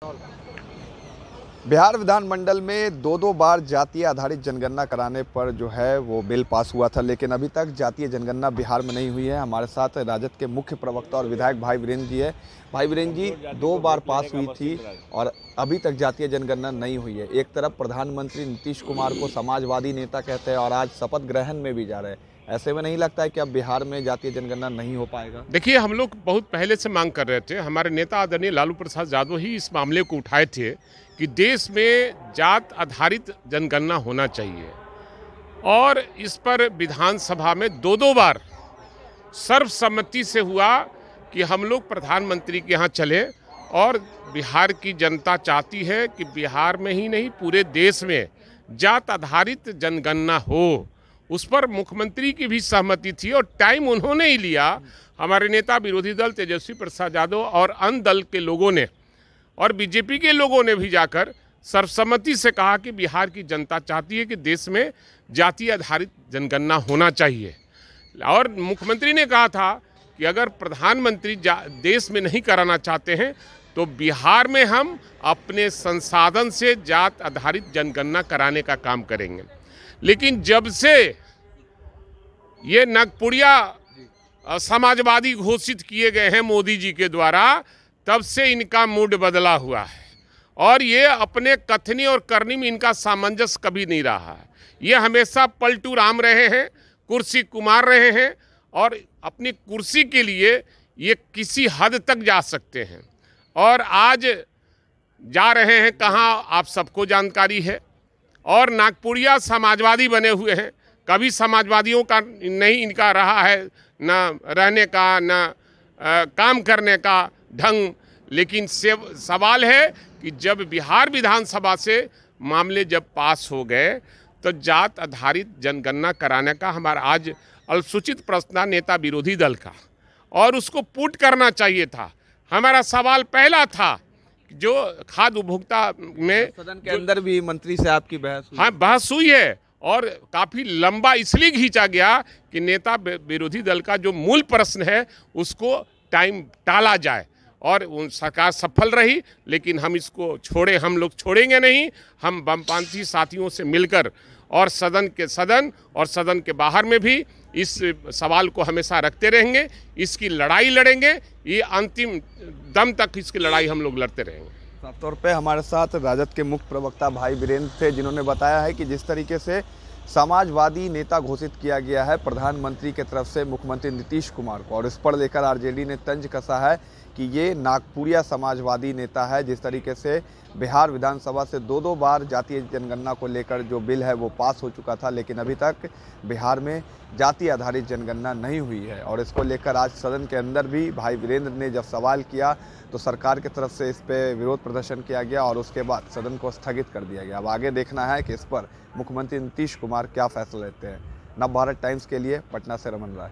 बिहार विधानमंडल में दो बार जातीय आधारित जनगणना कराने पर जो है वो बिल पास हुआ था, लेकिन अभी तक जातीय जनगणना बिहार में नहीं हुई है। हमारे साथ राजद के मुख्य प्रवक्ता और विधायक भाई वीरेंद्र जी है। भाई वीरेंद्र जी, 2 बार पास हुई थी और अभी तक जातीय जनगणना नहीं हुई है। एक तरफ प्रधानमंत्री नीतीश कुमार को समाजवादी नेता कहते हैं और आज शपथ ग्रहण में भी जा रहे हैं। ऐसे में नहीं लगता है कि अब बिहार में जातीय जनगणना नहीं हो पाएगा? देखिए, हम लोग बहुत पहले से मांग कर रहे थे। हमारे नेता आदरणीय लालू प्रसाद यादव ही इस मामले को उठाए थे कि देश में जात आधारित जनगणना होना चाहिए, और इस पर विधानसभा में दो बार सर्वसम्मति से हुआ कि हम लोग प्रधानमंत्री के यहाँ चले। और बिहार की जनता चाहती है कि बिहार में ही नहीं, पूरे देश में जात आधारित जनगणना हो। उस पर मुख्यमंत्री की भी सहमति थी और टाइम उन्होंने ही लिया। हमारे नेता विरोधी दल तेजस्वी प्रसाद यादव और अन्य दल के लोगों ने और बीजेपी के लोगों ने भी जाकर सर्वसम्मति से कहा कि बिहार की जनता चाहती है कि देश में जातीय आधारित जनगणना होना चाहिए। और मुख्यमंत्री ने कहा था कि अगर प्रधानमंत्री देश में नहीं कराना चाहते हैं तो बिहार में हम अपने संसाधन से जात आधारित जनगणना कराने का काम करेंगे। लेकिन जब से ये नागपुरिया समाजवादी घोषित किए गए हैं मोदी जी के द्वारा, तब से इनका मूड बदला हुआ है और ये अपने कथनी और करनी में इनका सामंजस्य कभी नहीं रहा है। ये हमेशा पलटू राम रहे हैं, कुर्सी कुमार रहे हैं और अपनी कुर्सी के लिए ये किसी हद तक जा सकते हैं और आज जा रहे हैं कहाँ, आप सबको जानकारी है। और नागपुरिया समाजवादी बने हुए हैं। कभी समाजवादियों का नहीं इनका रहा है न रहने का न काम करने का ढंग। लेकिन सवाल है कि जब बिहार विधानसभा से मामले जब पास हो गए तो जात आधारित जनगणना कराने का हमारा आज अल्पसूचित प्रश्न नेता विरोधी दल का, और उसको पुट करना चाहिए था। हमारा सवाल पहला था जो खाद्य उपभोक्ता में सदन के अंदर भी मंत्री से आपकी बहस हुई? हाँ, बहस हुई है और काफ़ी लंबा इसलिए खींचा गया कि नेता विरोधी दल का जो मूल प्रश्न है उसको टाइम टाला जाए, और सरकार सफल रही। लेकिन हम इसको हम लोग छोड़ेंगे नहीं। हम वामपंथी साथियों से मिलकर और सदन और सदन के बाहर में भी इस सवाल को हमेशा रखते रहेंगे। इसकी लड़ाई लड़ेंगे, ये अंतिम दम तक इसकी लड़ाई हम लोग लड़ते रहेंगे। साफ तौर पे हमारे साथ राजद के मुख्य प्रवक्ता भाई वीरेंद्र थे, जिन्होंने बताया है कि जिस तरीके से समाजवादी नेता घोषित किया गया है प्रधानमंत्री की तरफ से मुख्यमंत्री नीतीश कुमार को, और इस पर लेकर आरजेडी ने तंज कसा है कि ये नागपुरिया समाजवादी नेता है। जिस तरीके से बिहार विधानसभा से दो बार जातीय जनगणना को लेकर जो बिल है वो पास हो चुका था, लेकिन अभी तक बिहार में जाति आधारित जनगणना नहीं हुई है। और इसको लेकर आज सदन के अंदर भी भाई वीरेंद्र ने जब सवाल किया तो सरकार की तरफ से इस पे विरोध प्रदर्शन किया गया और उसके बाद सदन को स्थगित कर दिया गया। अब आगे देखना है कि इस पर मुख्यमंत्री नीतीश कुमार क्या फैसला लेते हैं। नव भारत टाइम्स के लिए पटना से रमन राय।